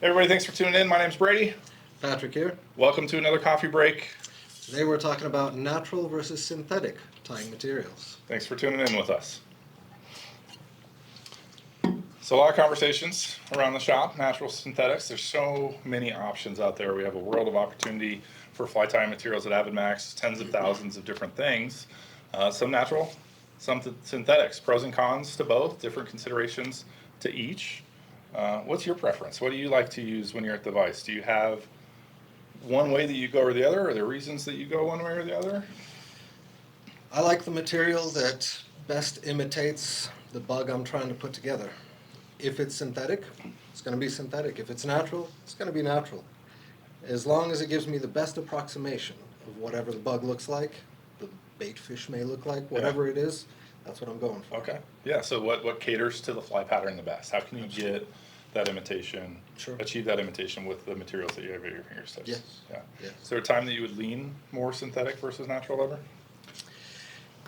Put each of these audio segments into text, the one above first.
Everybody, thanks for tuning in. My name's Brady. Patrick here. Welcome to another coffee break. Today we're talking about natural versus synthetic tying materials. Thanks for tuning in with us. So a lot of conversations around the shop, natural synthetics. There's so many options out there. We have a world of opportunity for fly tying materials at AvidMax, tens of thousands of different things. Some natural, some synthetics. Pros and cons to both, different considerations to each. What's your preference? What do you like to use when you're at the vise? Do you have one way that you go or the other? Are there reasons that you go one way or the other? I like the material that best imitates the bug I'm trying to put together. If it's synthetic, it's going to be synthetic. If it's natural, it's going to be natural. As long as it gives me the best approximation of whatever the bug looks like, the bait fish may look like, whatever it is, that's what I'm going for. Okay. Yeah, so what caters to the fly pattern the best? How can you get that imitation, achieve that imitation with the materials that you have at your fingertips? Yes. Yeah. Yes. Is there a time that you would lean more synthetic versus natural ever?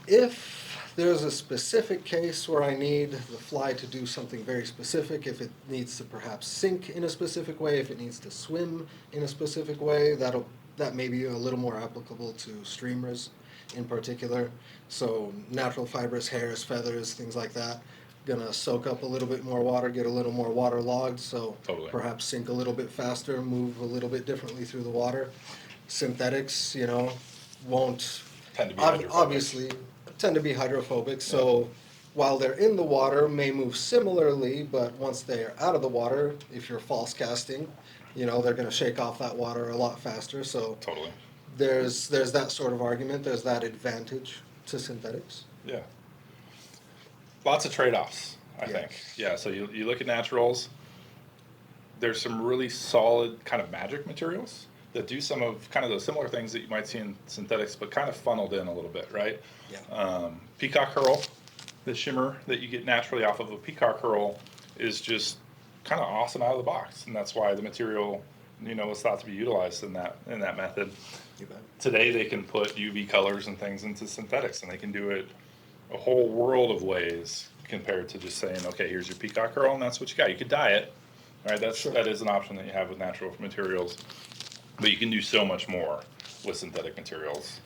If there's a specific case where I need the fly to do something very specific, if it needs to perhaps sink in a specific way, if it needs to swim in a specific way, that may be a little more applicable to streamers in particular. So natural fibrous hairs, feathers, things like that, gonna soak up a little bit more water, get a little more waterlogged, so perhaps sink a little bit faster, move a little bit differently through the water. Synthetics, won't Tend to be obviously tend to be hydrophobic, so while they're in the water, may move similarly, but once they're out of the water, if you're false casting, they're gonna shake off that water a lot faster, so there's that sort of argument, there's that advantage to synthetics. Yeah. Lots of trade-offs, I think. Yeah, so you look at naturals, there's some really solid kind of magic materials that do some of kind of those similar things that you might see in synthetics, but kind of funneled in a little bit, right? Yeah. Peacock herl, the shimmer that you get naturally off of a peacock herl is just kind of awesome out of the box, and that's why the material, was thought to be utilized in that method. You bet. Today they can put UV colors and things into synthetics, and they can do it a whole world of ways compared to just saying, okay, here's your peacock herl, and that's what you got. You could dye it, right? That is an option that you have with natural materials, but you can do so much more with synthetic materials,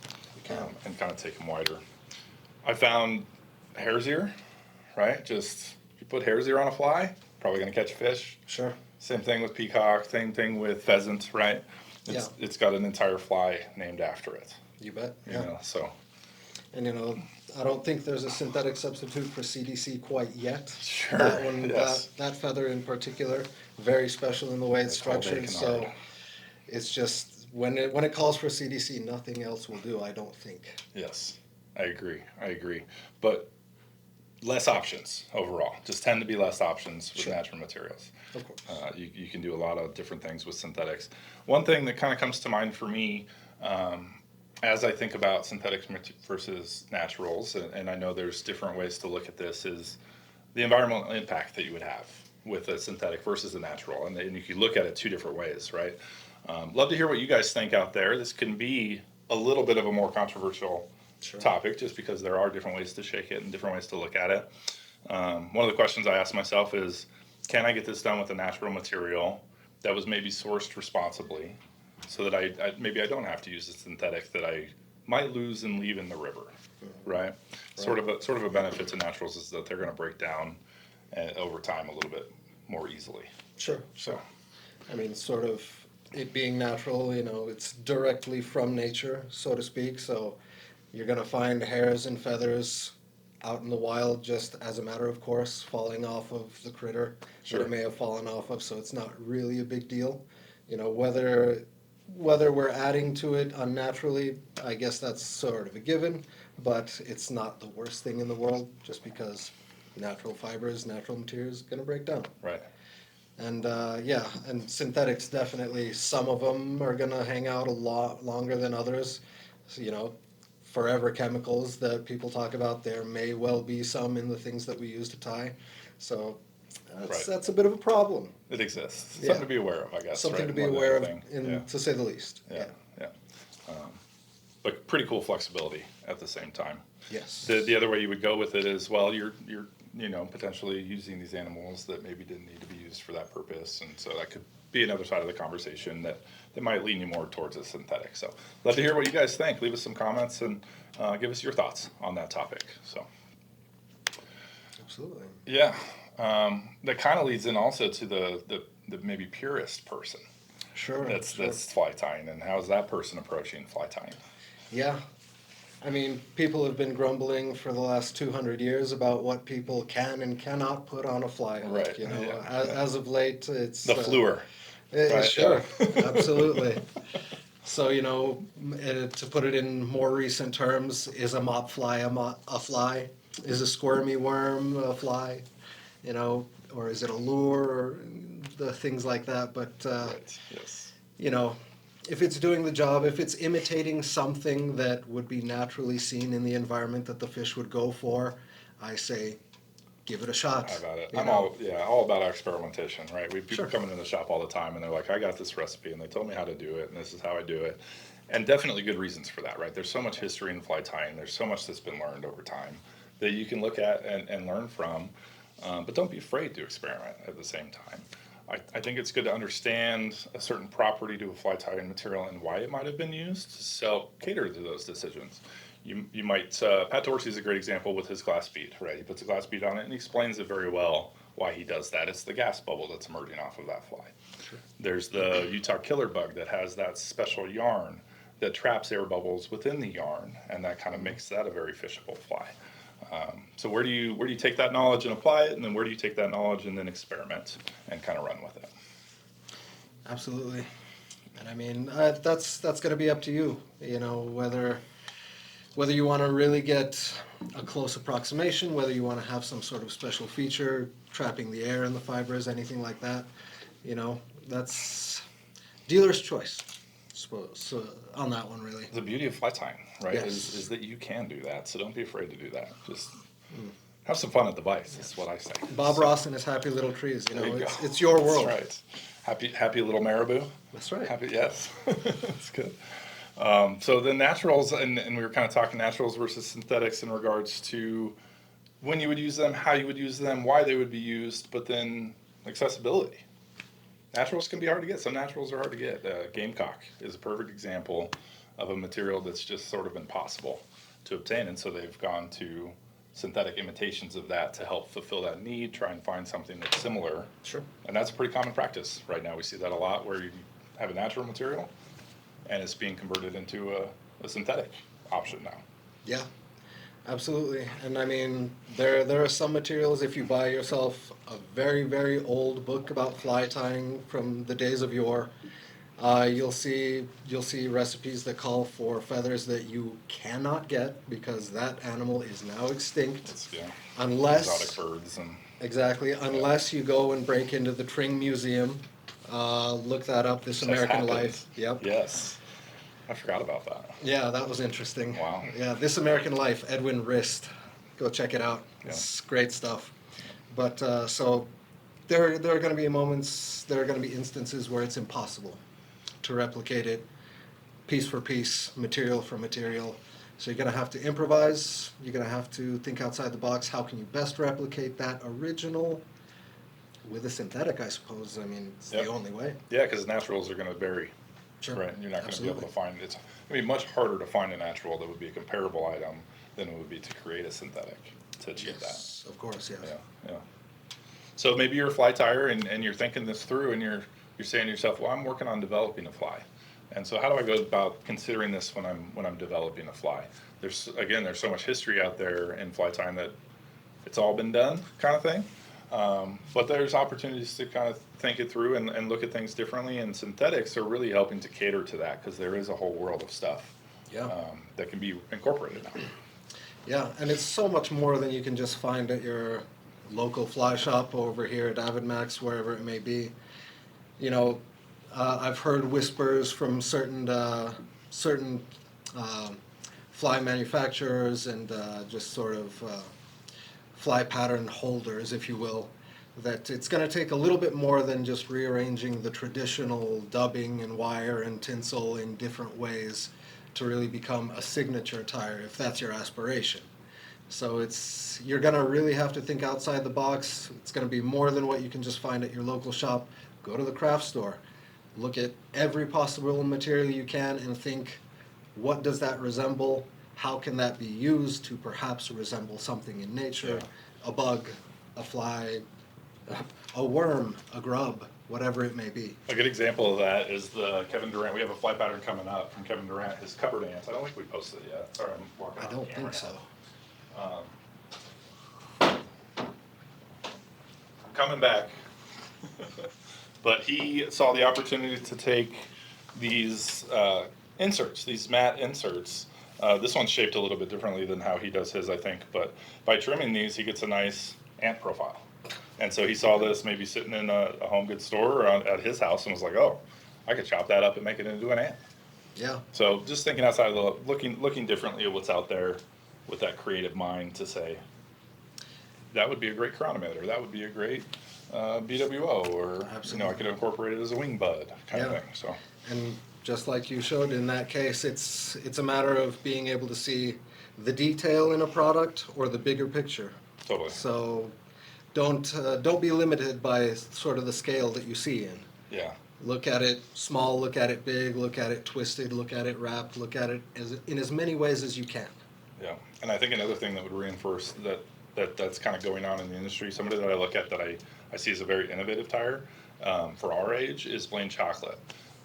and kind of take them wider. I found hare's ear, right? Just if you put hare's ear on a fly, probably going to catch a fish. Sure. Same thing with peacock. Same thing with pheasant, right? It's got an entire fly named after it. You bet. And I don't think there's a synthetic substitute for CDC quite yet. Sure. That one, that feather in particular, very special in the way it's structured. So it's just when it calls for CDC, nothing else will do, I don't think. Yes, I agree. But less options overall. Just tend to be less options with natural materials. Of course. You can do a lot of different things with synthetics. One thing that kind of comes to mind for me, as I think about synthetics versus naturals, and I know there's different ways to look at this, is the environmental impact that you would have with a synthetic versus a natural. And you can look at it two different ways, right? Love to hear what you guys think out there. This can be a little bit of a more controversial topic just because there are different ways to shake it and different ways to look at it. One of the questions I ask myself is, can I get this done with a natural material that was maybe sourced responsibly, so that maybe I don't have to use a synthetic that I might lose and leave in the river, right? Sort of a benefit to naturals is that they're going to break down over time a little bit more easily. Sure. So, I mean, sort of it being natural, it's directly from nature, so to speak. So you're going to find hairs and feathers out in the wild just as a matter of course, falling off of the critter that it may have fallen off of. So it's not really a big deal. Whether we're adding to it unnaturally, I guess that's sort of a given, but it's not the worst thing in the world just because natural fibers, natural materials going to break down. Right. And and synthetics definitely, some of them are going to hang out a lot longer than others. So, forever chemicals that people talk about, there may well be some in the things that we use to tie. So that's a bit of a problem. It exists. Something to be aware of, I guess. Something to be aware of, to say the least. Yeah. But pretty cool flexibility at the same time. Yes. The other way you would go with it is, well, you're potentially using these animals that maybe didn't need to be used for that purpose, and so that could be another side of the conversation that might lean you more towards a synthetic. So love to hear what you guys think. Leave us some comments and give us your thoughts on that topic. So Absolutely. yeah, that kind of leads in also to the maybe purist person Sure. that's sure. that's fly tying, and how's that person approaching fly tying? Yeah. I mean, people have been grumbling for the last 200 years about what people can and cannot put on a fly hook. Right, You know, yeah. as of late, it's The fluor. Right, Sure, yeah. absolutely. So to put it in more recent terms, is a mop fly a fly? Is a squirmy worm a fly? Or is it a lure? Or the things like that. But Right. Yes. you know, if it's doing the job, if it's imitating something that would be naturally seen in the environment that the fish would go for, I say give it a shot. How about it? you I'm know. all about experimentation, right? We have people Sure. coming in the shop all the time, and they're like, "I got this recipe, and they told me how to do it, and this is how I do it," and definitely good reasons for that, right? There's so much history in fly tying. There's so much that's been learned over time that you can look at and learn from, but don't be afraid to experiment at the same time. I think it's good to understand a certain property to a fly tying material and why it might have been used. So cater to those decisions. You might Pat Dorsey's a great example with his glass bead, right? He puts a glass bead on it and he explains it very well why he does that. It's the gas bubble that's emerging off of that fly. Sure. There's the Utah killer bug that has that special yarn that traps air bubbles within the yarn, and that kind of makes that a very fishable fly. So where do you take that knowledge and apply it, and then where do you take that knowledge and then experiment and kind of run with it? Absolutely. And I mean, that's going to be up to you. Whether you want to really get a close approximation, whether you want to have some sort of special feature trapping the air in the fibers, anything like that. That's dealer's choice, I suppose, on that one, really. The beauty of fly tying, right, Yes. is that you can do that. So don't be afraid to do that. Just have some fun at the vise. That's what I say. Bob So, Ross and his happy little trees. there you go. It's your world. That's right. Happy little marabou. That's right. Happy, yes. That's good. So the naturals, and we were kind of talking naturals versus synthetics in regards to when you would use them, how you would use them, why they would be used, but then accessibility. Naturals can be hard to get. Some naturals are hard to get. Gamecock is a perfect example of a material that's just sort of impossible to obtain, and so they've gone to synthetic imitations of that to help fulfill that need, try and find something that's similar. Sure. And that's a pretty common practice right now. We see that a lot where you have a natural material and it's being converted into a synthetic option now. Yeah, absolutely. And I mean, there are some materials, if you buy yourself a very, very old book about fly tying from the days of yore, you'll see recipes that call for feathers that you cannot get because that animal is now extinct. It's, Unless exotic birds and Exactly, unless you go and break into the Tring Museum, look that up, This That's American happened. Life. Yep. Yes, I forgot about that. Yeah, that was interesting. Wow. Yeah, This American Life, Edwin Rist. Go check it out. Yeah. It's great stuff. But so there are going to be moments, there are going to be instances where it's impossible to replicate it piece for piece, material for material. So you're going to have to improvise. You're going to have to think outside the box. How can you best replicate that original with a synthetic, I suppose? I mean, it's Yep. the only way. Yeah, because naturals are going to vary. Sure. Right, you're not going to be able Absolutely. to find it's going to be much harder to find a natural that would be a comparable item than it would be to create a synthetic to achieve Yes, of course, yes. that. Yeah. So maybe you're a fly tyer and you're thinking this through and you're saying to yourself, well, I'm working on developing a fly. And so how do I go about considering this when I'm developing a fly? There's so much history out there in fly tying that it's all been done kind of thing. But there's opportunities to kind of think it through and look at things differently, and synthetics are really helping to cater to that because there is a whole world of stuff Yeah. that can be incorporated now. Yeah, and it's so much more than you can just find at your local fly shop over here at AvidMax, wherever it may be. I've heard whispers from certain fly manufacturers and just sort of fly pattern holders, if you will, that it's going to take a little bit more than just rearranging the traditional dubbing and wire and tinsel in different ways to really become a signature tire, if that's your aspiration. So you're going to really have to think outside the box. It's going to be more than what you can just find at your local shop, go to the craft store, look at every possible material you can and think, what does that resemble? How can that be used to perhaps resemble something in nature? Yeah. A bug, a fly, a worm, a grub, whatever it may be. A good example of that is the Kevin Durant. We have a fly pattern coming up from Kevin Durant, his cupboard ants. I don't think we posted it yet. Sorry, I'm walking I off don't the camera think so. I'm coming back. But he saw the opportunity to take these inserts, these matte inserts. This one's shaped a little bit differently than how he does his, I think. But by trimming these, he gets a nice ant profile. And so he saw this maybe sitting in a home goods store or at his house and was like, oh, I could chop that up and make it into an ant. Yeah. So just thinking outside of the, looking differently at what's out there with that creative mind to say, that would be a great chronometer, that would be a great BWO, or I could incorporate it as a wing bud kind of thing. So. And just like you showed in that case, it's a matter of being able to see the detail in a product or the bigger picture. Totally. So don't be limited by sort of the scale that you see in. Yeah. Look at it small, look at it big, look at it twisted, look at it wrapped, look at it in as many ways as you can. Yeah, and I think another thing that would reinforce that's kind of going on in the industry, somebody that I look at that I see as a very innovative tire for our age is Blaine Chocolate,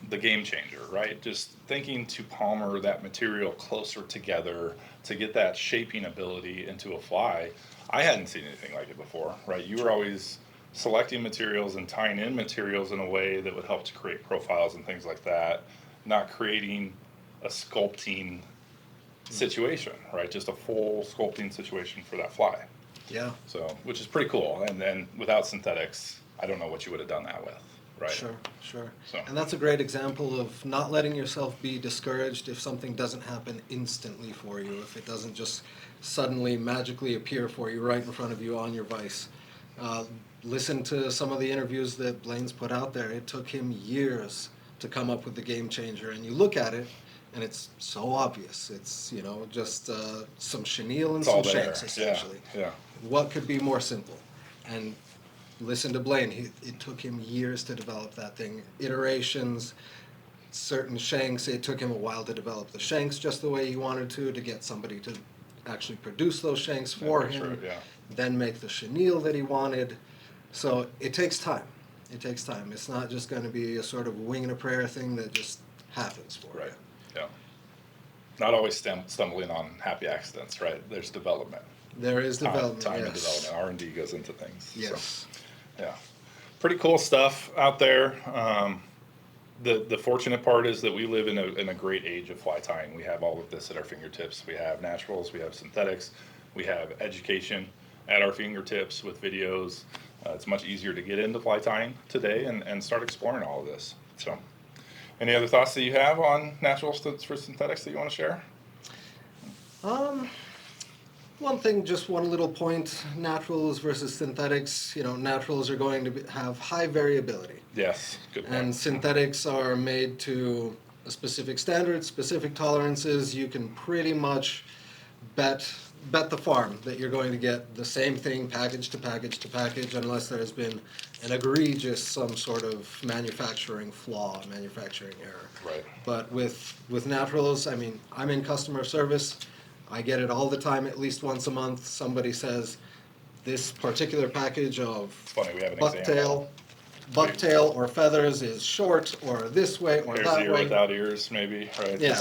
the game changer, right? Just thinking to palmer that material closer together to get that shaping ability into a fly. I hadn't seen anything like it before, right? You were always selecting materials and tying in materials in a way that would help to create profiles and things like that, not creating a sculpting situation, right? Just a full sculpting situation for that fly. Yeah. So, which is pretty cool. And then without synthetics, I don't know what you would have done that with, right? Sure. So. And that's a great example of not letting yourself be discouraged if something doesn't happen instantly for you, if it doesn't just suddenly magically appear for you right in front of you on your vise. Listen to some of the interviews that Blaine's put out there. It took him years to come up with the game changer, and you look at it, and it's so obvious. It's just some chenille and some shanks, essentially. Yeah. What could be more simple? And listen to Blaine. It took him years to develop that thing. Iterations, certain shanks. It took him a while to develop the shanks just the way he wanted to get somebody to actually produce those shanks for him. Right, yeah. Then make the chenille that he wanted. So it takes time. It's not just going to be a sort of wing and a prayer thing that just happens for you. Right. Yeah. Not always stumbling on happy accidents, right? There's development. There is development. Time yes. and development. R&D goes into things. Yes. So, yeah. Pretty cool stuff out there. The fortunate part is that we live in a great age of fly tying. We have all of this at our fingertips. We have naturals, we have synthetics, we have education at our fingertips with videos. It's much easier to get into fly tying today and start exploring all of this. So, any other thoughts that you have on naturals for synthetics that you want to share? One thing, just one little point, naturals versus synthetics. Naturals are going to have high variability. Yes, good point. And synthetics are made to a specific standard, specific tolerances. You can pretty much bet the farm that you're going to get the same thing package to package to package unless there's been an egregious some sort of manufacturing flaw, manufacturing error. Right. But with naturals, I'm in customer service. I get it all the time, at least once a month. Somebody says, this particular package of It's funny, we have an example. bucktail or feathers is short or this way or There's that ear way. without ears, maybe, right? Yeah.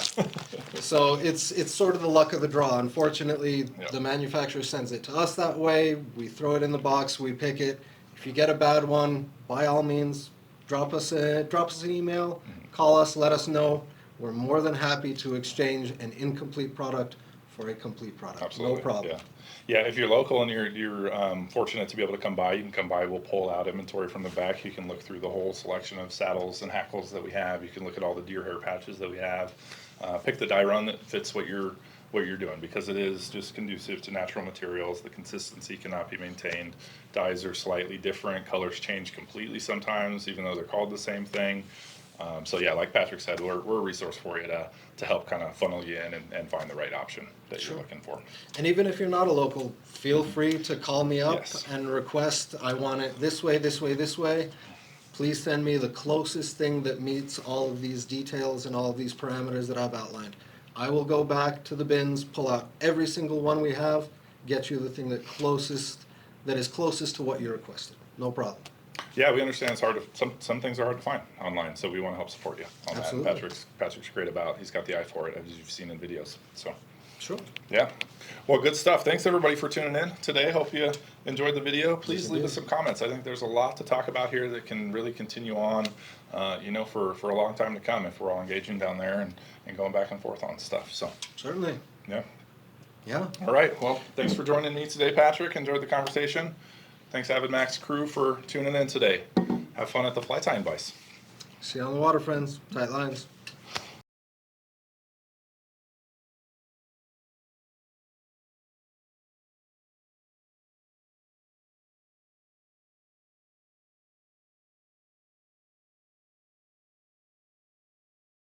So it's sort of the luck of the draw. Unfortunately, Yeah. the manufacturer sends it to us that way. We throw it in the box, we pick it. If you get a bad one, by all means, drop us an email, call us, let us know. We're more than happy to exchange an incomplete product for a complete product. Absolutely. No problem. Yeah. Yeah, if you're local and you're fortunate to be able to come by, you can come by. We'll pull out inventory from the back. You can look through the whole selection of saddles and hackles that we have. You can look at all the deer hair patches that we have. Pick the dye run that fits what you're doing, because it is just conducive to natural materials. The consistency cannot be maintained. Dyes are slightly different. Colors change completely sometimes, even though they're called the same thing. So yeah, like Patrick said, we're a resource for you to help kind of funnel you in and find the right option that Sure. you're looking for. And even if you're not a local, feel free to call me up Yes. and request, I want it this way, this way, this way. please send me the closest thing that meets all of these details and all of these parameters that I've outlined. I will go back to the bins, pull out every single one we have, get you the thing that is closest to what you requested. No problem. Yeah, we understand it's hard to, some things are hard to find online, so we want to help support you on that. And Absolutely. Patrick's great about, he's got the eye for it, as you've seen in videos, so. Sure. Yeah. Well, good stuff. Thanks everybody for tuning in today. Hope you enjoyed the video. Please Yes, leave indeed. us some comments. I think there's a lot to talk about here that can really continue on, for a long time to come if we're all engaging down there and going back and forth on stuff. So, Certainly. yeah. Yeah. All right. Well, thanks for joining me today, Patrick. Enjoyed the conversation. Thanks, AvidMax crew, for tuning in today. Have fun at the fly tying vise. See you on the water, friends. Tight lines.